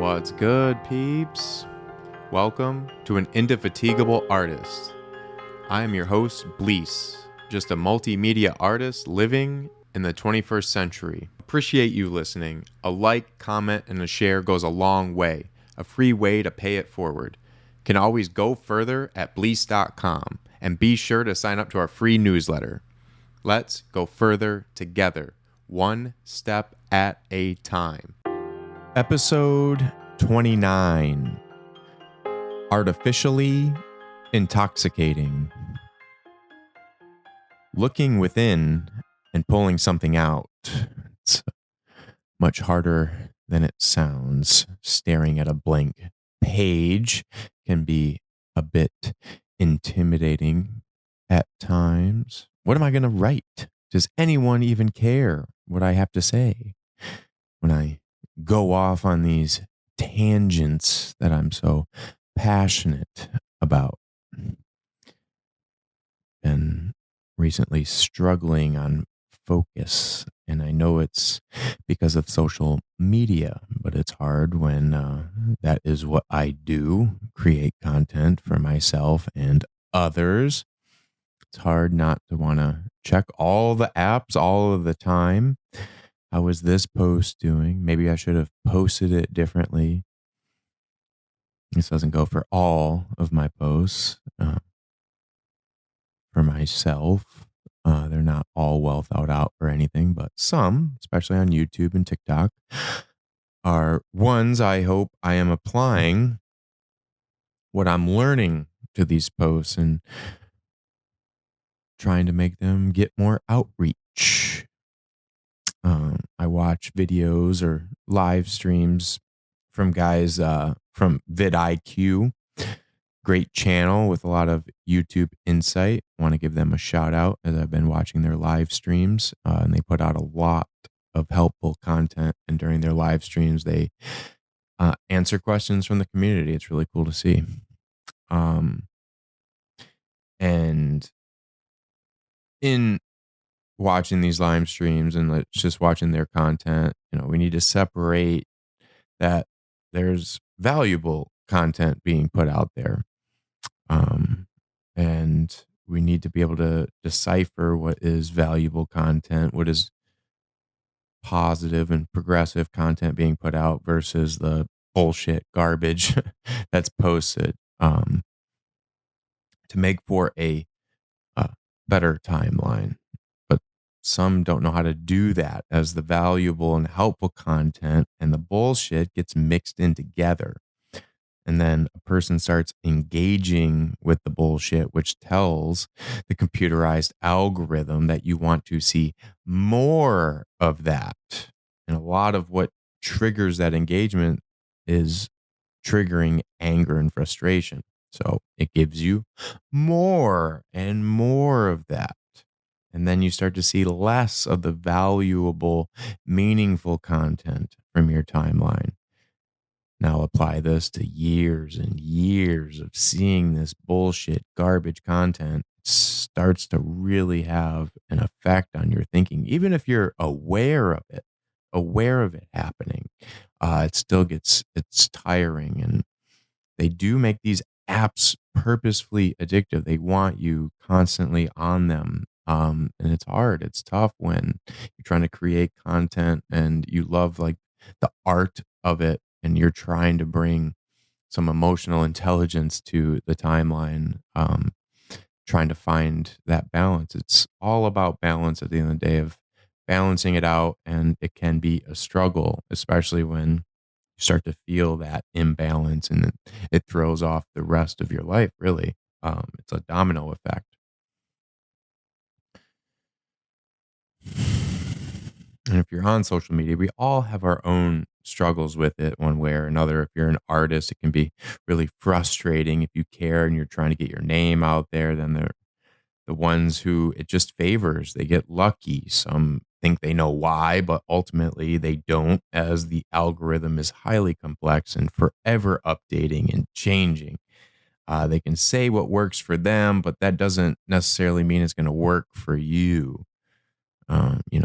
What's good, peeps? Welcome to an Indefatigable Artist. I am your host, Bleace, just a multimedia artist living in the 21st century. Appreciate you listening. A like, comment, and a share goes a long way. A free way to pay it forward. Can always go further at Bleace.com and be sure to sign up to our free newsletter. Let's go further together, one step at a time. Episode 29, Artificially Intoxicating. Looking within and pulling something out. It's much harder than it sounds. Staring at a blank page can be a bit intimidating at times. What am I going to write? Does anyone even care what I have to say? When I go off on these tangents that I'm so passionate about. Been recently struggling on focus, and I know it's because of social media, but it's hard when that is what I do, create content for myself and others. It's hard not to want to check all the apps all of the time. How is this post doing? Maybe I should have posted it differently. This doesn't go for all of my posts. For myself, they're not all well thought out or anything, but some, especially on YouTube and TikTok, are ones I hope I am applying what I'm learning to these posts and trying to make them get more outreach. I watch videos or live streams from guys from vidIQ. Great channel with a lot of YouTube insight. Want to give them a shout out as I've been watching their live streams. And they put out a lot of helpful content. And during their live streams, they answer questions from the community. It's really cool to see. And in watching these live streams and just watching their content, we need to separate that there's valuable content being put out there. And we need to be able to decipher what is valuable content, what is positive and progressive content being put out versus the bullshit garbage that's posted, to make for a better timeline. But some don't know how to do that, as the valuable and helpful content and the bullshit gets mixed in together. And then a person starts engaging with the bullshit, which tells the computerized algorithm that you want to see more of that. And a lot of what triggers that engagement is triggering anger and frustration. So it gives you more and more of that. And then you start to see less of the valuable, meaningful content from your timeline. Now apply this to years and years of seeing this bullshit garbage content. It starts to really have an effect on your thinking. Even if you're aware of it happening, it's tiring. And they do make these apps purposefully addictive. They want you constantly on them. And it's hard. It's tough when you're trying to create content and you love like the art of it, and you're trying to bring some emotional intelligence to the timeline, trying to find that balance. It's all about balance at the end of the day, of balancing it out. And it can be a struggle, especially when you start to feel that imbalance, and it throws off the rest of your life, really. It's a domino effect. And if you're on social media, we all have our own struggles with it one way or another. If you're an artist, it can be really frustrating. If you care and you're trying to get your name out there, then they're the ones who it just favors. They get lucky. Some think they know why, but ultimately they don't, as the algorithm is highly complex and forever updating and changing. They can say what works for them, but that doesn't necessarily mean it's going to work for you.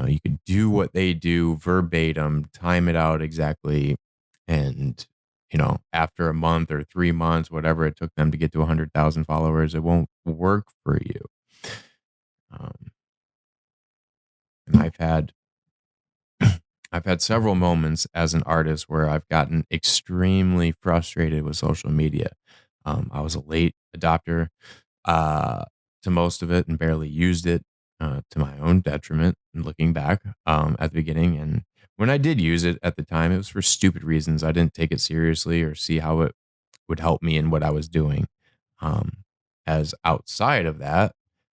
You could do what they do verbatim, time it out exactly, and after a month or 3 months, whatever it took them to get to 100,000 followers, it won't work for you. Um, and I've had several moments as an artist where I've gotten extremely frustrated with social media. I was a late adopter uh, to most of it and barely used it to my own detriment. And looking back at the beginning, and when I did use it at the time, it was for stupid reasons. I didn't take it seriously or see how it would help me in what I was doing. Um, as outside of that,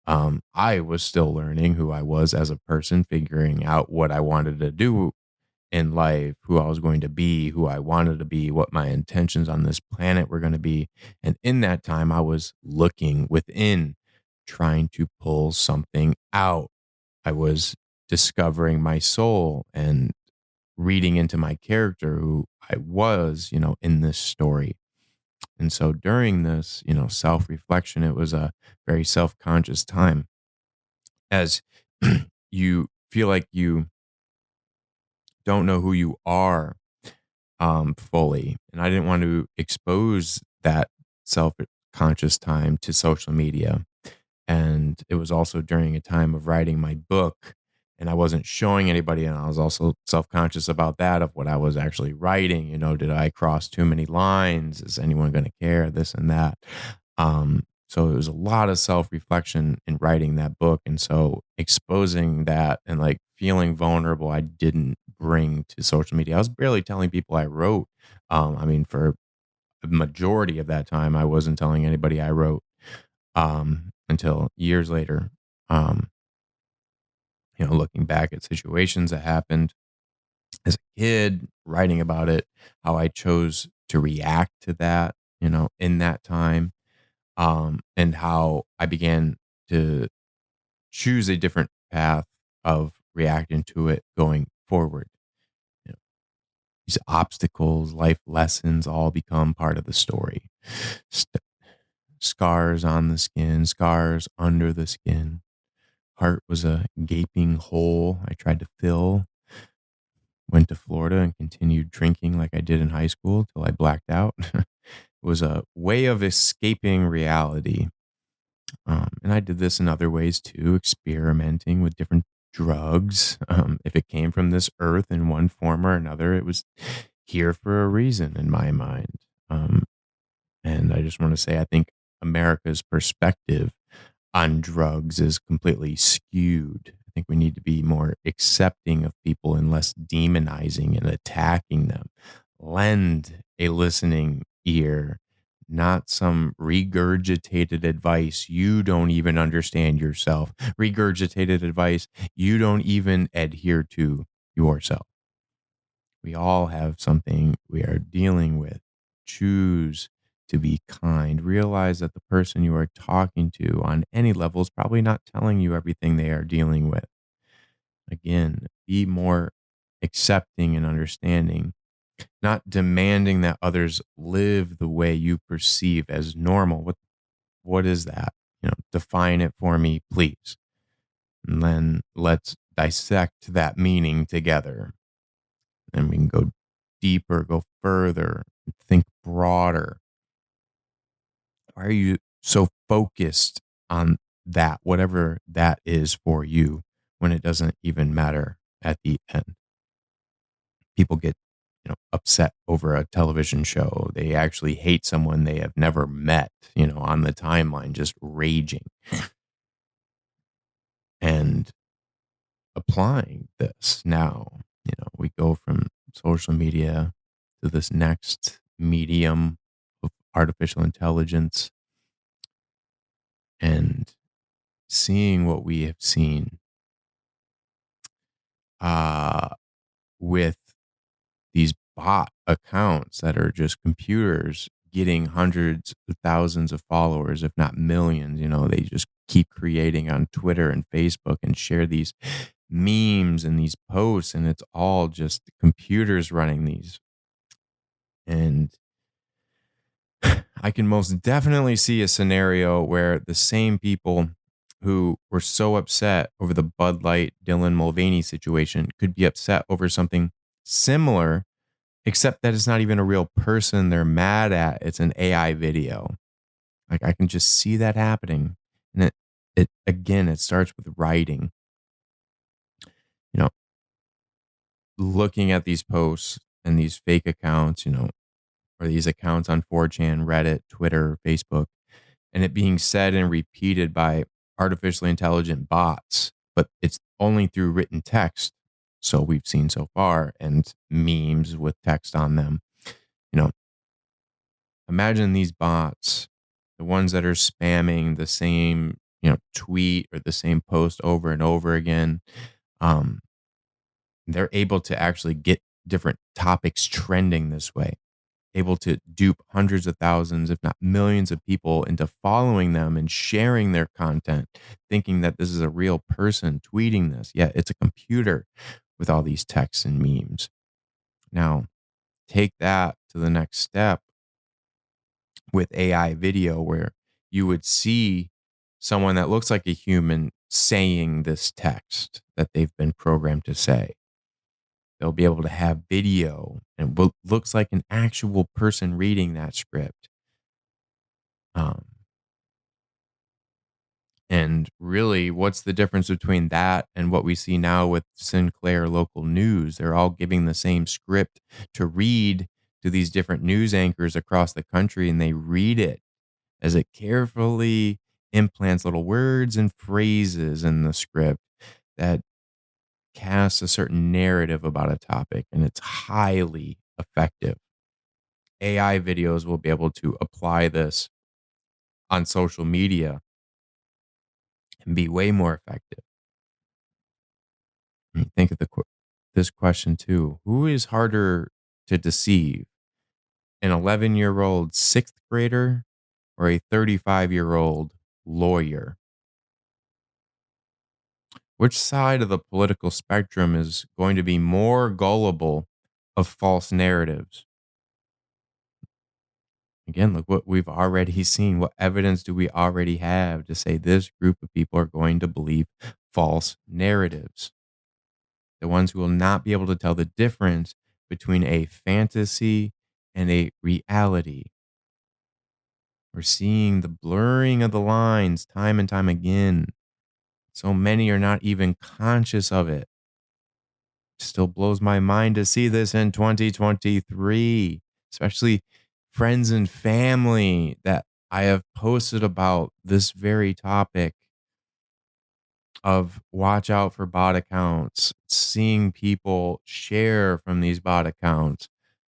I was still learning who I was as a person, figuring out what I wanted to do in life, who I was going to be, who I wanted to be, what my intentions on this planet were going to be. And in that time, I was looking within, trying to pull something out. I was discovering my soul and reading into my character, who I was, in this story. And so during this, self reflection, it was a very self conscious time as you feel like you don't know who you are fully. And I didn't want to expose that self conscious time to social media. And it was also during a time of writing my book, and I wasn't showing anybody. And I was also self conscious about that, of what I was actually writing. Did I cross too many lines? Is anyone going to care? This and that. So it was a lot of self reflection in writing that book. And so exposing that and like feeling vulnerable, I didn't bring to social media. I was barely telling people I wrote. For a majority of that time, I wasn't telling anybody I wrote until years later. Um, Looking back at situations that happened as a kid, writing about it, how I chose to react to that, in that time, and how I began to choose a different path of reacting to it going forward. You know, these obstacles, life lessons all become part of the story. St- Scars on the skin, scars under the skin. Heart was a gaping hole I tried to fill. Went to Florida and continued drinking like I did in high school till I blacked out. It was a way of escaping reality. And I did this in other ways too, experimenting with different drugs. If it came from this earth in one form or another, it was here for a reason in my mind. And I just want to say, I think America's perspective on drugs is completely skewed. I think we need to be more accepting of people and less demonizing and attacking them. Lend a listening ear, not some regurgitated advice you don't even understand yourself, regurgitated advice you don't even adhere to yourself. We all have something we are dealing with. Choose to be kind. Realize that the person you are talking to on any level is probably not telling you everything they are dealing with. Again, be more accepting and understanding, not demanding that others live the way you perceive as normal. What is that? Define it for me, please. And then let's dissect that meaning together. And we can go deeper, go further, think broader. Why are you so focused on that, whatever that is for you, when it doesn't even matter at the end? People get, upset over a television show. They actually hate someone they have never met, on the timeline, just raging. And applying this now, we go from social media to this next medium of artificial intelligence, and seeing what we have seen uh, with these bot accounts that are just computers getting hundreds of thousands of followers, if not millions. They just keep creating on Twitter and Facebook and share these memes and these posts, and it's all just computers running these. And I can most definitely see a scenario where the same people who were so upset over the Bud Light Dylan Mulvaney situation could be upset over something similar except that it's not even a real person they're mad at. It's an AI video. Like I can just see that happening. And it again, it starts with writing. You know, looking at these posts and these fake accounts, or these accounts on 4chan, Reddit, Twitter, Facebook, and it being said and repeated by artificially intelligent bots, but it's only through written text. So we've seen so far, and memes with text on them. You know, imagine these bots, the ones that are spamming the same, tweet or the same post over and over again. Um, they're able to actually get different topics trending this way, able to dupe hundreds of thousands, if not millions of people into following them and sharing their content, thinking that this is a real person tweeting this. Yeah, it's a computer with all these texts and memes. Now, take that to the next step with AI video, where you would see someone that looks like a human saying this text that they've been programmed to say. They'll be able to have video and what looks like an actual person reading that script. Um, and really, what's the difference between that and what we see now with Sinclair local news? They're all giving the same script to read to these different news anchors across the country, and they read it as it carefully implants little words and phrases in the script that casts a certain narrative about a topic, and it's highly effective. AI videos will be able to apply this on social media and be way more effective. I mean, think of this question too. Who is harder to deceive, an 11-year-old sixth grader or a 35-year-old lawyer? Which side of the political spectrum is going to be more gullible of false narratives? Again, look what we've already seen. What evidence do we already have to say this group of people are going to believe false narratives? The ones who will not be able to tell the difference between a fantasy and a reality. We're seeing the blurring of the lines time and time again. So many are not even conscious of it. Still blows my mind to see this in 2023, especially friends and family that I have posted about this very topic of watch out for bot accounts, seeing people share from these bot accounts,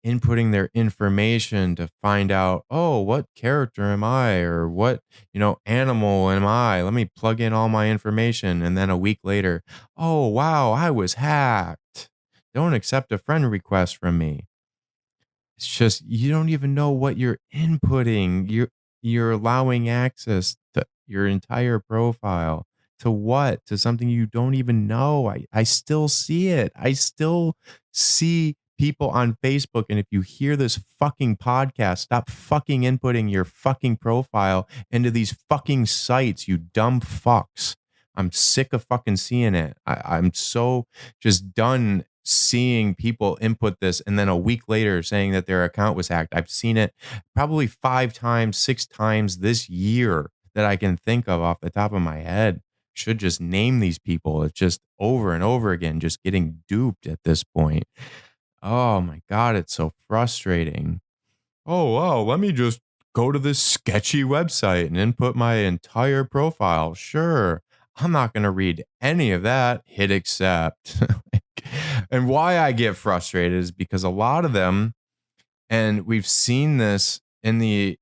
inputting their information to find out, oh, what character am I, or what, animal am I? Let me plug in all my information. And then a week later, oh, wow, I was hacked. Don't accept a friend request from me. It's just you don't even know what you're inputting. You're allowing access to your entire profile. To what? To something you don't even know. I still see it. I still see people on Facebook. And if you hear this fucking podcast, stop fucking inputting your fucking profile into these fucking sites, you dumb fucks. I'm sick of fucking seeing it. I'm so just done seeing people input this and then a week later saying that their account was hacked. I've seen it probably 5 times, 6 times this year that I can think of off the top of my head. Should just name these people. It's just over and over again, just getting duped at this point. Oh my God, it's so frustrating. Oh, wow, let me just go to this sketchy website and input my entire profile. Sure. I'm not going to read any of that. Hit accept. And why I get frustrated is because a lot of them, and we've seen this in the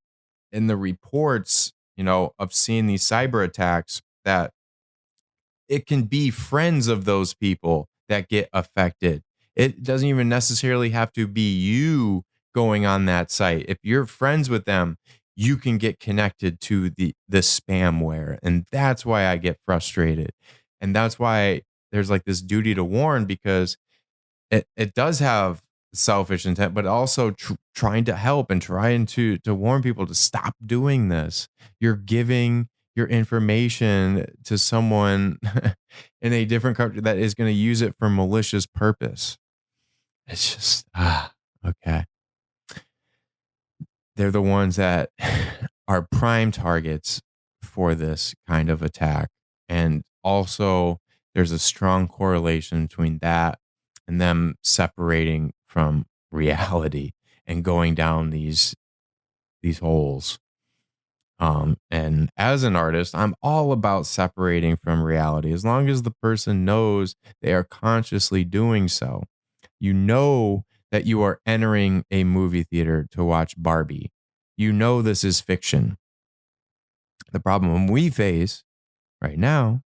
reports, of seeing these cyber attacks, that it can be friends of those people that get affected. It doesn't even necessarily have to be you going on that site. If you're friends with them, you can get connected to the spamware. And that's why I get frustrated. And that's why there's like this duty to warn, because it does have selfish intent, but also trying to help and trying to warn people to stop doing this. You're giving your information to someone in a different country that is going to use it for malicious purpose. It's just, Okay. They're the ones that are prime targets for this kind of attack. And also, there's a strong correlation between that and them separating from reality and going down these holes. And as an artist, I'm all about separating from reality as long as the person knows they are consciously doing so. You know that you are entering a movie theater to watch Barbie. You know this is fiction. The problem we face right now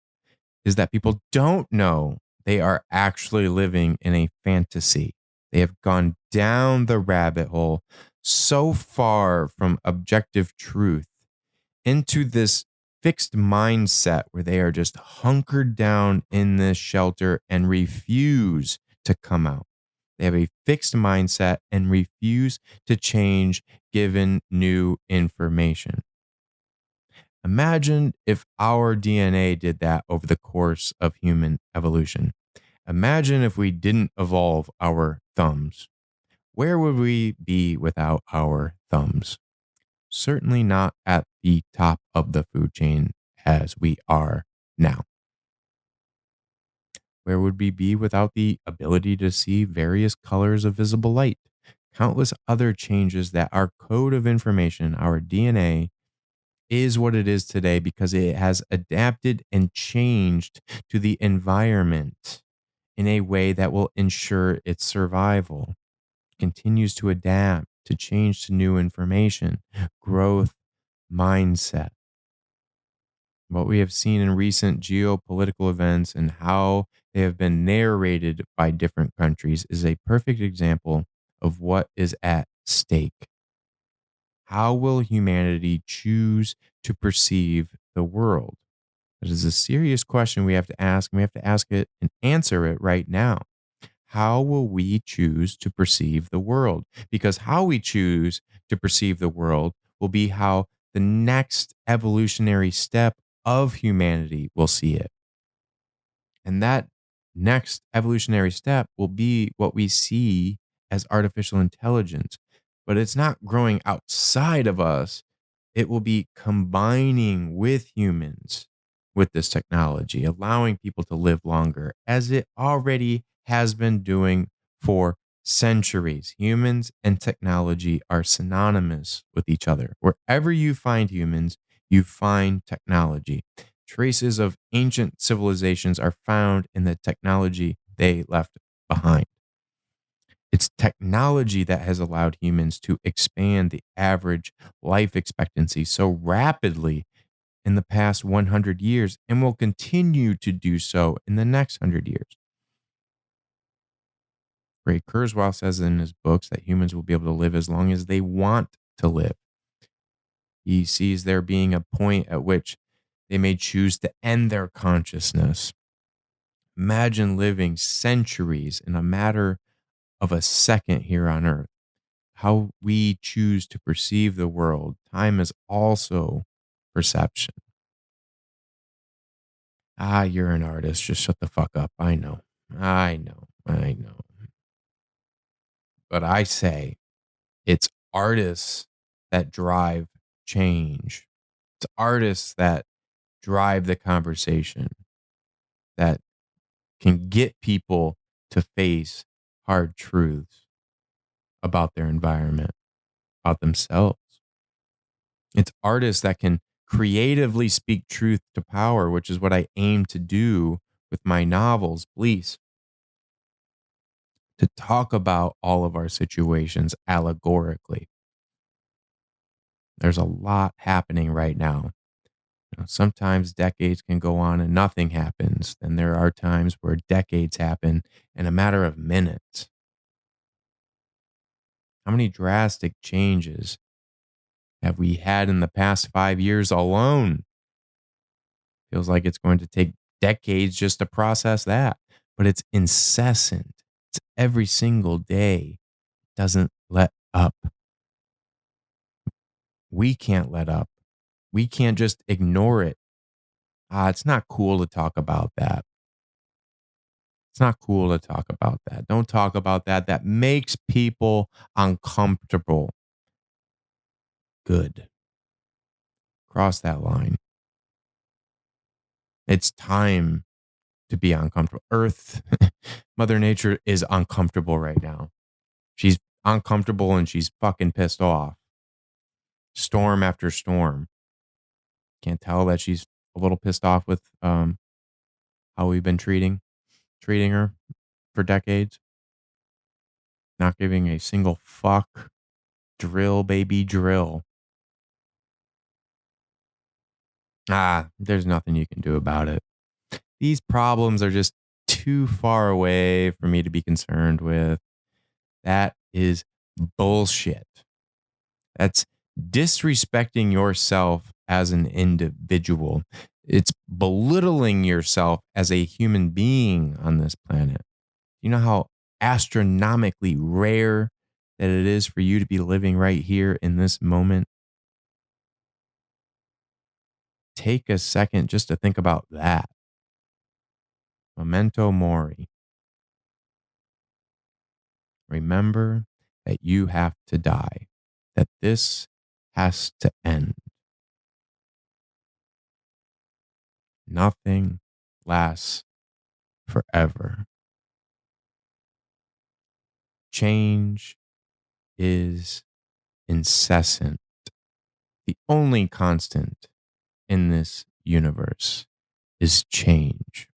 is that people don't know they are actually living in a fantasy. They have gone down the rabbit hole so far from objective truth into this fixed mindset where they are just hunkered down in this shelter and refuse to come out. They have a fixed mindset and refuse to change given new information. Imagine if our DNA did that over the course of human evolution. Imagine if we didn't evolve our thumbs. Where would we be without our thumbs? Certainly not at the top of the food chain as we are now. Where would we be without the ability to see various colors of visible light? Countless other changes that our code of information, our DNA, is what it is today because it has adapted and changed to the environment in a way that will ensure its survival. Continues to adapt, to change to new information, growth, mindset. What we have seen in recent geopolitical events and how they have been narrated by different countries is a perfect example of what is at stake. How will humanity choose to perceive the world? That is a serious question we have to ask, and we have to ask it and answer it right now. How will we choose to perceive the world? Because how we choose to perceive the world will be how the next evolutionary step of humanity will see it. And that next evolutionary step will be what we see as artificial intelligence. But it's not growing outside of us, it will be combining with humans with this technology, allowing people to live longer, as it already has been doing for centuries. Humans and technology are synonymous with each other. Wherever you find humans, you find technology. Traces of ancient civilizations are found in the technology they left behind. It's technology that has allowed humans to expand the average life expectancy so rapidly in the past 100 years and will continue to do so in the next 100 years. Ray Kurzweil says in his books that humans will be able to live as long as they want to live. He sees there being a point at which they may choose to end their consciousness. Imagine living centuries in a matter of a second here on Earth. How we choose to perceive the world. Time is also perception. Ah, you're an artist. Just shut the fuck up. I know. I know. I know. But I say it's artists that drive change. It's artists that drive the conversation, that can get people to face hard truths about their environment, about themselves. It's artists that can creatively speak truth to power, which is what I aim to do with my novels, Bleace, to talk about all of our situations allegorically. There's a lot happening right now. Sometimes decades can go on and nothing happens. Then there are times where decades happen in a matter of minutes. How many drastic changes have we had in the past 5 years alone? Feels like it's going to take decades just to process that, but it's incessant. It's every single day. It doesn't let up. We can't let up. We can't just ignore it. It's not cool to talk about that. It's not cool to talk about that. Don't talk about that. That makes people uncomfortable. Good. Cross that line. It's time to be uncomfortable. Earth, Mother Nature is uncomfortable right now. She's uncomfortable and she's fucking pissed off. Storm after storm. Can't tell that she's a little pissed off with how we've been treating her for decades. Not giving a single fuck. Drill, baby, drill. There's nothing you can do about it. These problems are just too far away for me to be concerned with. That is bullshit. That's disrespecting yourself as an individual. It's belittling yourself as a human being on this planet. You know how astronomically rare that it is for you to be living right here in this moment? Take a second just to think about that. Memento mori. Remember that you have to die, that this has to end. Nothing lasts forever. Change is incessant. The only constant in this universe is change.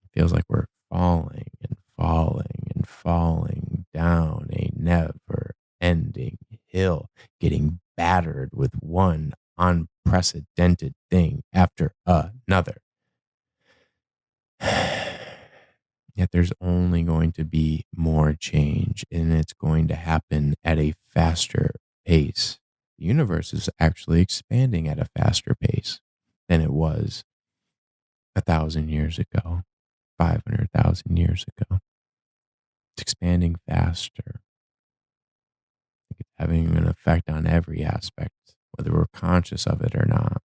It feels like we're falling and falling and falling down a never ending hill, getting battered with one unprecedented thing after another. Yet there's only going to be more change, and it's going to happen at a faster pace. The universe is actually expanding at a faster pace than it was 1,000 years ago, 500,000 years ago. It's expanding faster. It's having an effect on every aspect, whether we're conscious of it or not.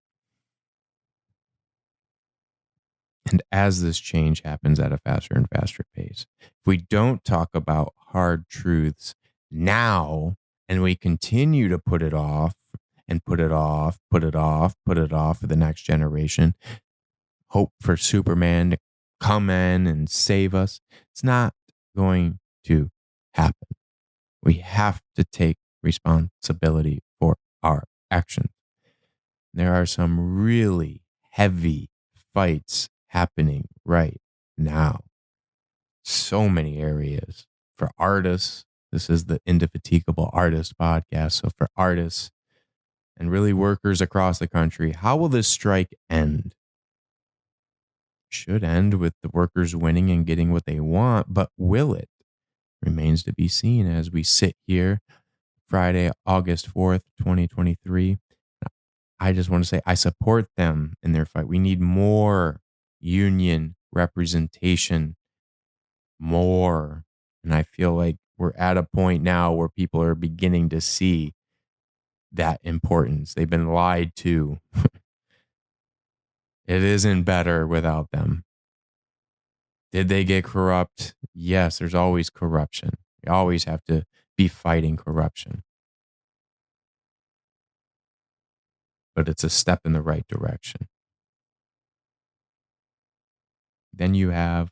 And as this change happens at a faster and faster pace, if we don't talk about hard truths now and we continue to put it off and put it off for the next generation, hope for Superman to come in and save us, it's not going to happen. We have to take responsibility for our actions. There are some really heavy fights happening right now. So many areas. For artists, this is the Indefatigable Artist Podcast. So for artists and really workers across the country, how will this strike end? Should end with the workers winning and getting what they want, but will it? Remains to be seen as we sit here Friday, August 4th, 2023. I just want to say I support them in their fight. We need more union representation, more. And I feel like we're at a point now where people are beginning to see that importance. They've been lied to. It isn't better without them. Did they get corrupt? Yes, there's always corruption. You always have to be fighting corruption. But it's a step in the right direction. Then you have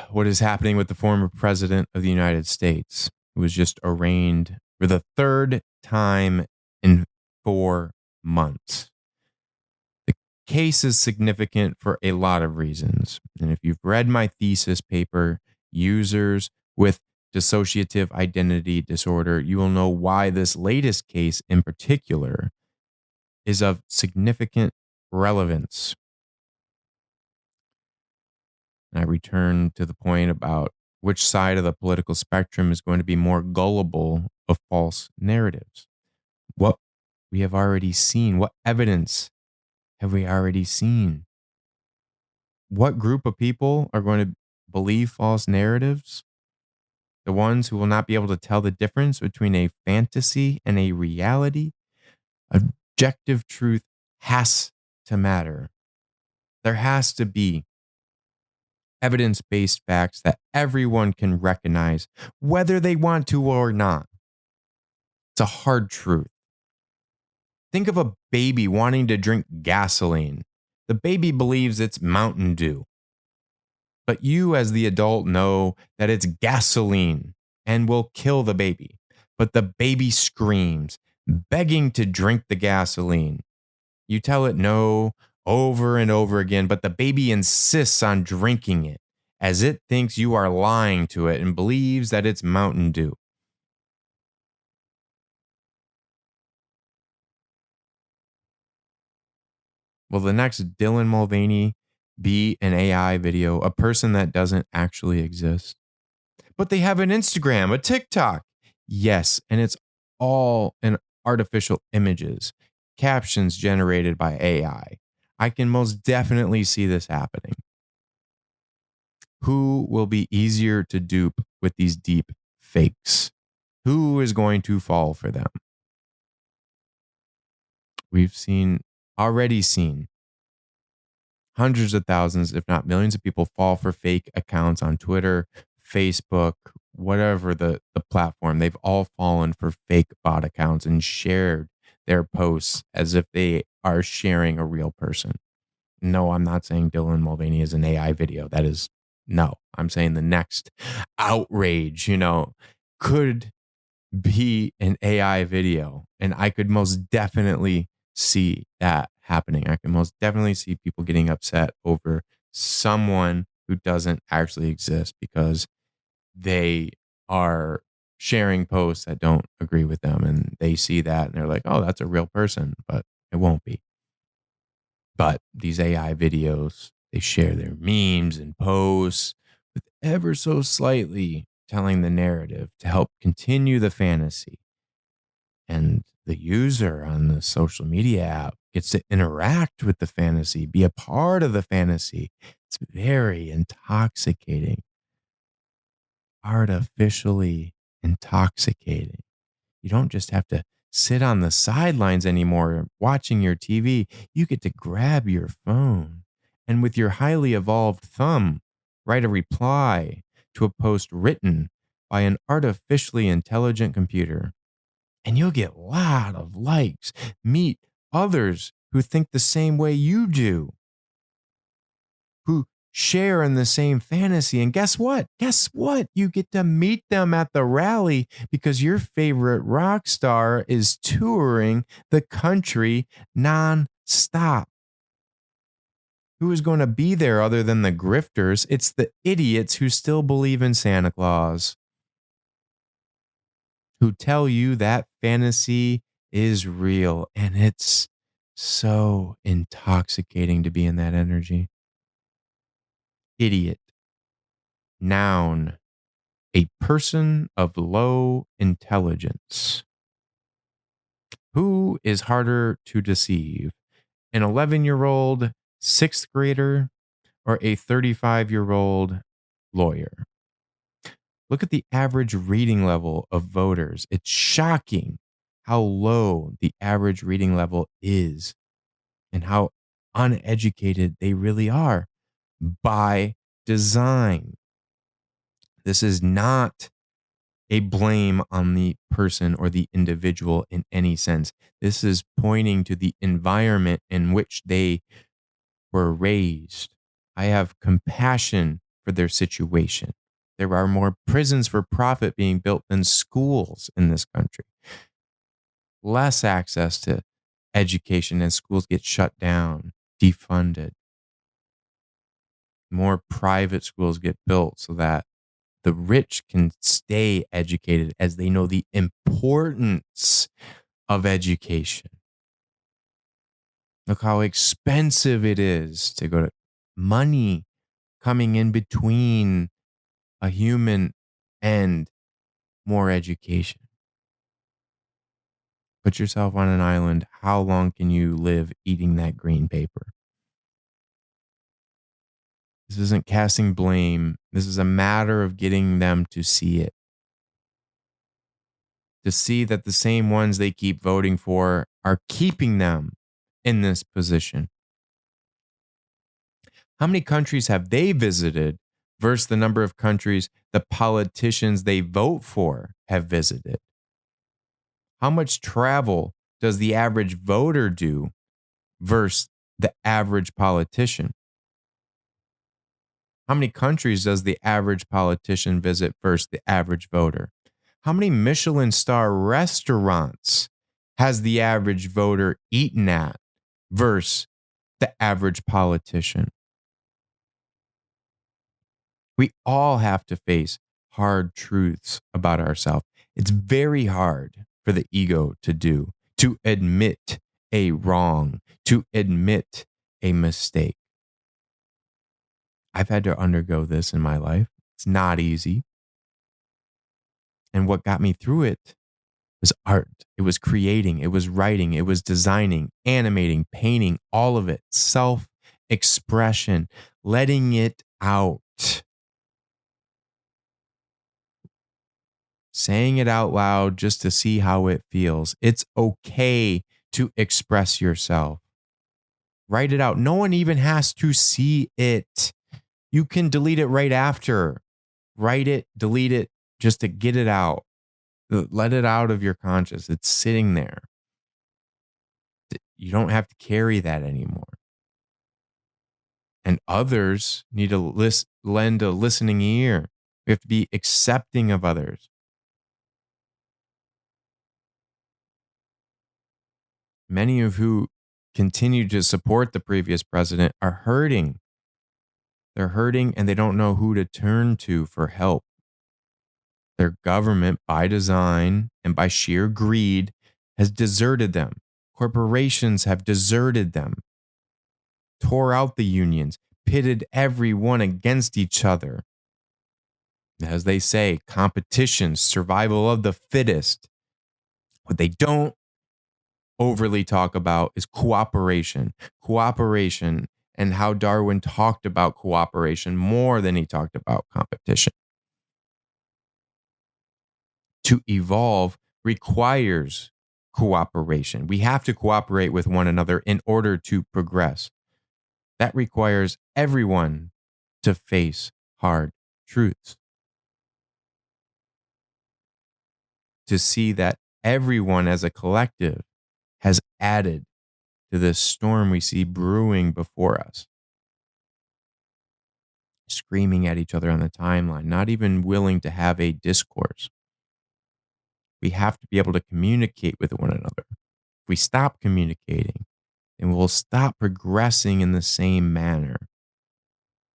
what is happening with the former president of the United States, who was just arraigned for the third time in 4 months. The case is significant for a lot of reasons. And if you've read my thesis paper, Users with Dissociative Identity Disorder, you will know why this latest case in particular is of significant relevance. And I return to the point about which side of the political spectrum is going to be more gullible of false narratives. What we have already seen, what evidence have we already seen? What group of people are going to believe false narratives? The ones who will not be able to tell the difference between a fantasy and a reality? Objective truth has to matter. There has to be evidence based facts that everyone can recognize, whether they want to or not. It's a hard truth. Think of a baby wanting to drink gasoline. The baby believes it's Mountain Dew. But you, as the adult, know that it's gasoline and will kill the baby. But the baby screams, begging to drink the gasoline. You tell it no over and over again, but the baby insists on drinking it as it thinks you are lying to it and believes that it's Mountain Dew. Will the next Dylan Mulvaney be an AI video, a person that doesn't actually exist? But they have an Instagram, a TikTok. Yes, and it's all in artificial images, captions generated by AI. I can most definitely see this happening. Who will be easier to dupe with these deep fakes? Who is going to fall for them? We've already seen hundreds of thousands, if not millions of people fall for fake accounts on Twitter, Facebook, whatever the platform. They've all fallen for fake bot accounts and shared their posts as if they are sharing a real person. No, I'm not saying Dylan Mulvaney is an AI video. That is no. I'm saying the next outrage, could be an AI video. And I could most definitely see that happening. I can most definitely see people getting upset over someone who doesn't actually exist because they are sharing posts that don't agree with them. And they see that and they're like, oh, that's a real person, but it won't be. But these AI videos, they share their memes and posts with ever so slightly telling the narrative to help continue the fantasy. And the user on the social media app gets to interact with the fantasy, be a part of the fantasy. It's very intoxicating, artificially intoxicating. You don't just have to sit on the sidelines anymore watching your TV. You get to grab your phone and with your highly evolved thumb, write a reply to a post written by an artificially intelligent computer. And you'll get a lot of likes. Meet others who think the same way you do, who share in the same fantasy. And guess what? Guess what? You get to meet them at the rally because your favorite rock star is touring the country nonstop. Who is going to be there other than the grifters? It's the idiots who still believe in Santa Claus, who tell you that fantasy is real. And it's so intoxicating to be in that energy. Idiot. Noun. A person of low intelligence. Who is harder to deceive? An 11-year-old sixth grader or a 35-year-old lawyer? Look at the average reading level of voters. It's shocking how low the average reading level is and how uneducated they really are by design. This is not a blame on the person or the individual in any sense. This is pointing to the environment in which they were raised. I have compassion for their situation. There are more prisons for profit being built than schools in this country. Less access to education as schools get shut down, defunded. More private schools get built so that the rich can stay educated as they know the importance of education. Look how expensive it is to go to money coming in between a human and more education. Put yourself on an island. How long can you live eating that green paper? This isn't casting blame. This is a matter of getting them to see it. To see that the same ones they keep voting for are keeping them in this position. How many countries have they visited versus the number of countries the politicians they vote for have visited? How much travel does the average voter do versus the average politician? How many countries does the average politician visit versus the average voter? How many Michelin star restaurants has the average voter eaten at versus the average politician? We all have to face hard truths about ourselves. It's very hard for the ego to do, to admit a wrong, to admit a mistake. I've had to undergo this in my life. It's not easy. And what got me through it was art. It was creating, it was writing, it was designing, animating, painting, all of it. Self expression, letting it out, saying it out loud just to see how it feels. It's okay to express yourself. Write it out. No one even has to see it. You can delete it right after. Write it, delete it, just to get it out. Let it out of your conscious. It's sitting there. You don't have to carry that anymore. And others need to lend a listening ear. We have to be accepting of others. Many of who continue to support the previous president are hurting. They're hurting and they don't know who to turn to for help. Their government, by design and by sheer greed, has deserted them. Corporations have deserted them, tore out the unions, pitted everyone against each other. As they say, competition, survival of the fittest. What they don't overly talk about is cooperation. Cooperation, and how Darwin talked about cooperation more than he talked about competition. To evolve requires cooperation. We have to cooperate with one another in order to progress. That requires everyone to face hard truths. To see that everyone as a collective has added to this storm we see brewing before us. Screaming at each other on the timeline, not even willing to have a discourse. We have to be able to communicate with one another. If we stop communicating, then we'll stop progressing in the same manner,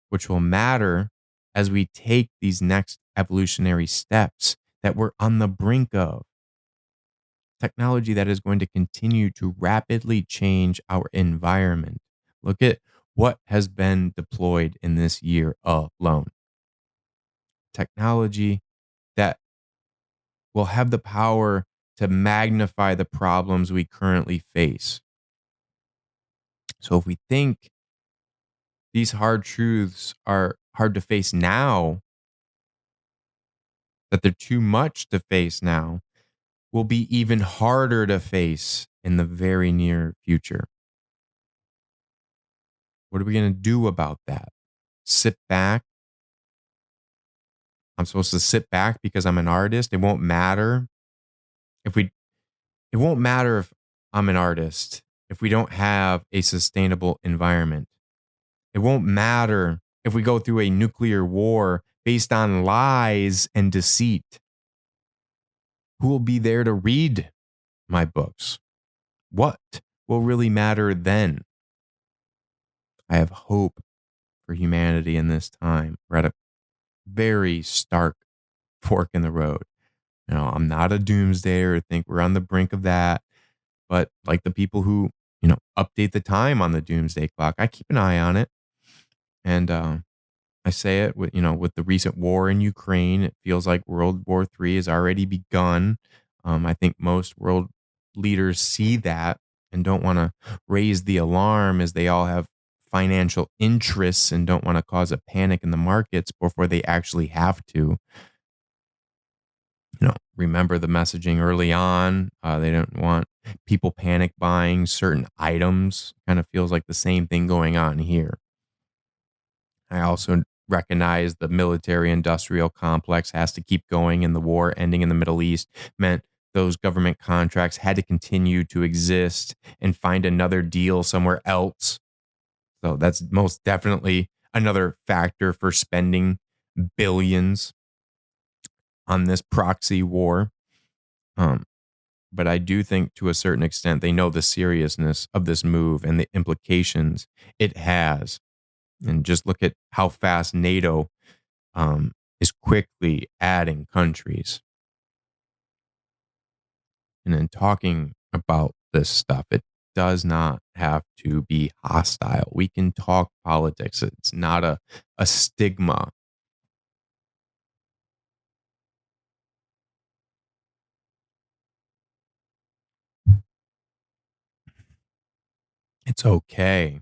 which will matter as we take these next evolutionary steps that we're on the brink of. Technology that is going to continue to rapidly change our environment. Look at what has been deployed in this year alone. Technology that will have the power to magnify the problems we currently face. So if we think these hard truths are hard to face now, that they're too much to face now, will be even harder to face in the very near future. What are we going to do about that? Sit back? I'm supposed to sit back because I'm an artist. It won't matter it won't matter if I'm an artist if we don't have a sustainable environment. It won't matter if we go through a nuclear war based on lies and deceit. Who will be there to read my books? What will really matter then? I have hope for humanity in this time. We're at a very stark fork in the road. I'm not a doomsdayer or think we're on the brink of that, but like the people who, update the time on the doomsday clock, I keep an eye on it. And I say it with the recent war in Ukraine, it feels like World War III has already begun. I think most world leaders see that and don't want to raise the alarm as they all have financial interests and don't want to cause a panic in the markets before they actually have to. Remember the messaging early on. They don't want people panic buying certain items. Kind of feels like the same thing going on here. I also recognize the military industrial complex has to keep going, and the war ending in the Middle East meant those government contracts had to continue to exist and find another deal somewhere else. So that's most definitely another factor for spending billions on this proxy war. Um, but I do think to a certain extent they know the seriousness of this move and the implications it has. And just look at how fast NATO is quickly adding countries. And in talking about this stuff, it does not have to be hostile. We can talk politics. It's not a stigma. It's okay.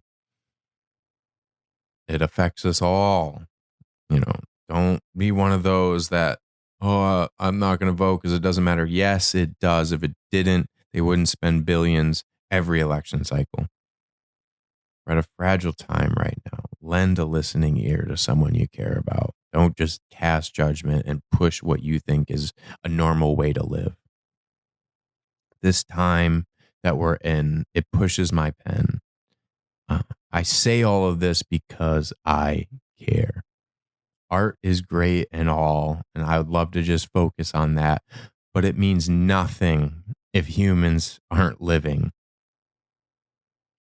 It affects us all. You know, don't be one of those that, oh, I'm not going to vote because it doesn't matter. Yes, it does. If it didn't, they wouldn't spend billions every election cycle. We're at a fragile time right now. Lend a listening ear to someone you care about. Don't just cast judgment and push what you think is a normal way to live. This time that we're in, it pushes my pen. Uh, I say all of this because I care. Art is great and all, and I would love to just focus on that, but it means nothing if humans aren't living.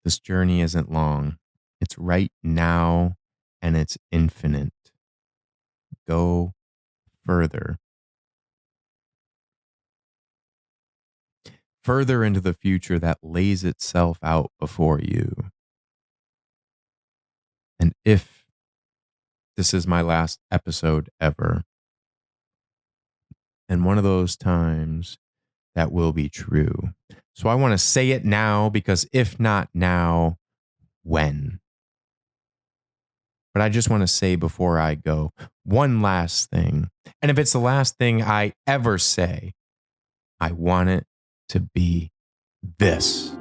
This journey isn't long. It's right now and it's infinite. Go further, further into the future that lays itself out before you. And if this is my last episode ever, and one of those times that will be true. So I want to say it now because if not now, when? But I just want to say before I go one last thing. And if it's the last thing I ever say, I want it to be this.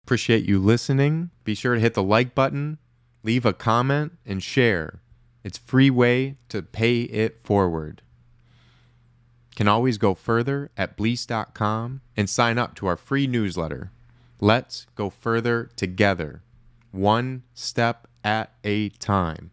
Appreciate you listening. Be sure to hit the like button, leave a comment, and share. It's a free way to pay it forward. Can always go further at Bleace.com and sign up to our free newsletter. Let's go further together, one step at a time.